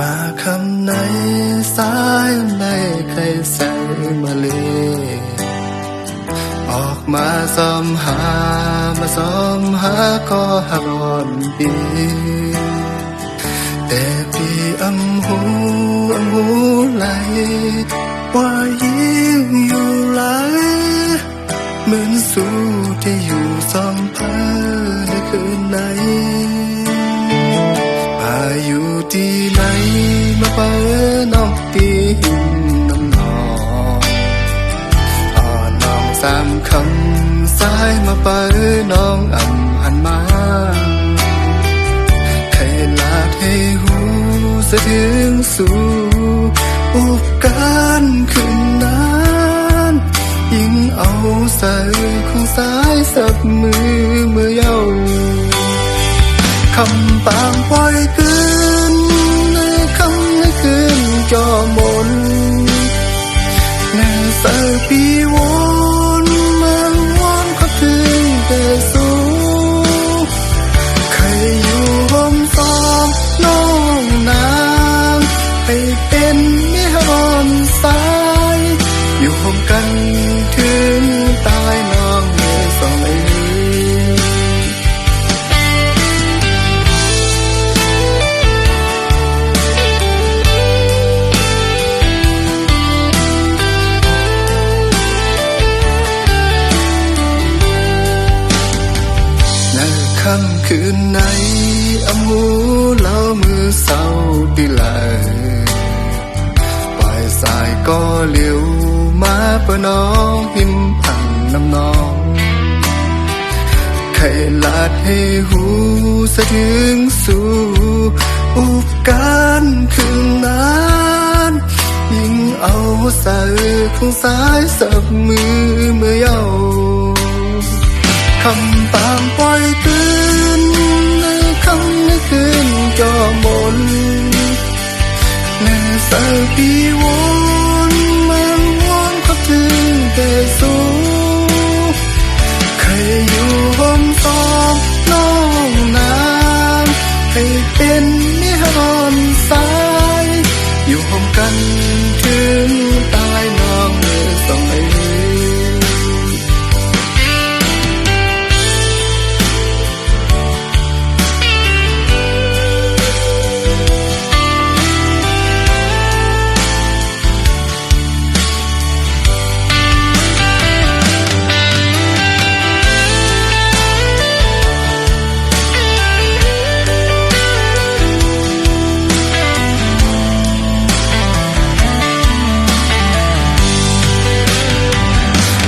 มาคำไหนสายไม่เคยใส่มาเลยออกมาซ้อมหามาซ้อมหาก็หาร้อนปีแต่พี่อำหูไหลว่ายิ่งอยู่ไหลเหมือนสู้ที่อยู่ซ้อมเพ้อในคืนไหนอยู่ที่ไหนมาเปิดน้องตีหินน้ำนองอ่อนน้องสามคำสายมาเปิดน้องอ่ำหันมาใครลาดให้หูสะถึงสู่อุกการขึ้นนานยิ่งเอาใส่ของสายสับมือเมื่อเย้าคำปางปล่อยคืนในคำในคืนจอมนในสายปีวนมันวนก็ถึงแต่สูใครอยู่ห่มซองน้องนางให้เป็นนิหอนสายอยู่ห่มกันถึงตายน้องในสองไอค่ำคืนไหนอำหูเล่ามือเศร้าปีไหลปลายสายก็เลี้ยวมาเพื่อน้องหิมพันน้ำน้องใครลาดให้หูสะถึงสู่อุกการคืนนั้นยิ่งเอาสายของสายสับมือเมื่อเย้าคำปางปล่อยคืนในคำในคืนจอมนในสายปีวนมันวนก็ถึงแต่สูใครอยู่ห่มซองน้องนางให้เป็นนิหอนสายอยู่ห่มกันถึงตายน้องเมื่อสองไอ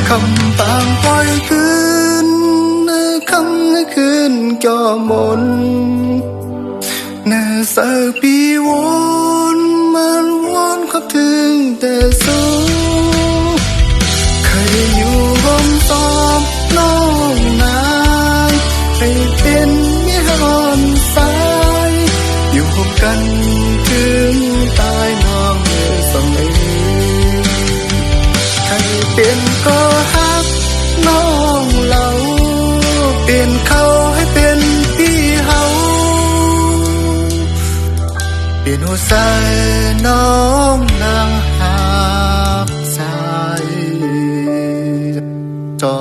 คำปางปล่อยคืนในคำในคืนจอมนในสายปีวนมันวนขับถึงแต่สูใครอยู่ห่มซอมน้องนางให้เป็นนิหอนสายอยู่ห่มกันถึงตายน้องเมื่อสองไอใครเป็นก็ฮักน้องเราเปลี่ยนเขาให้เป็นพี่เฮาเปลี่ยนหัวใจน้องนางหักใจจอ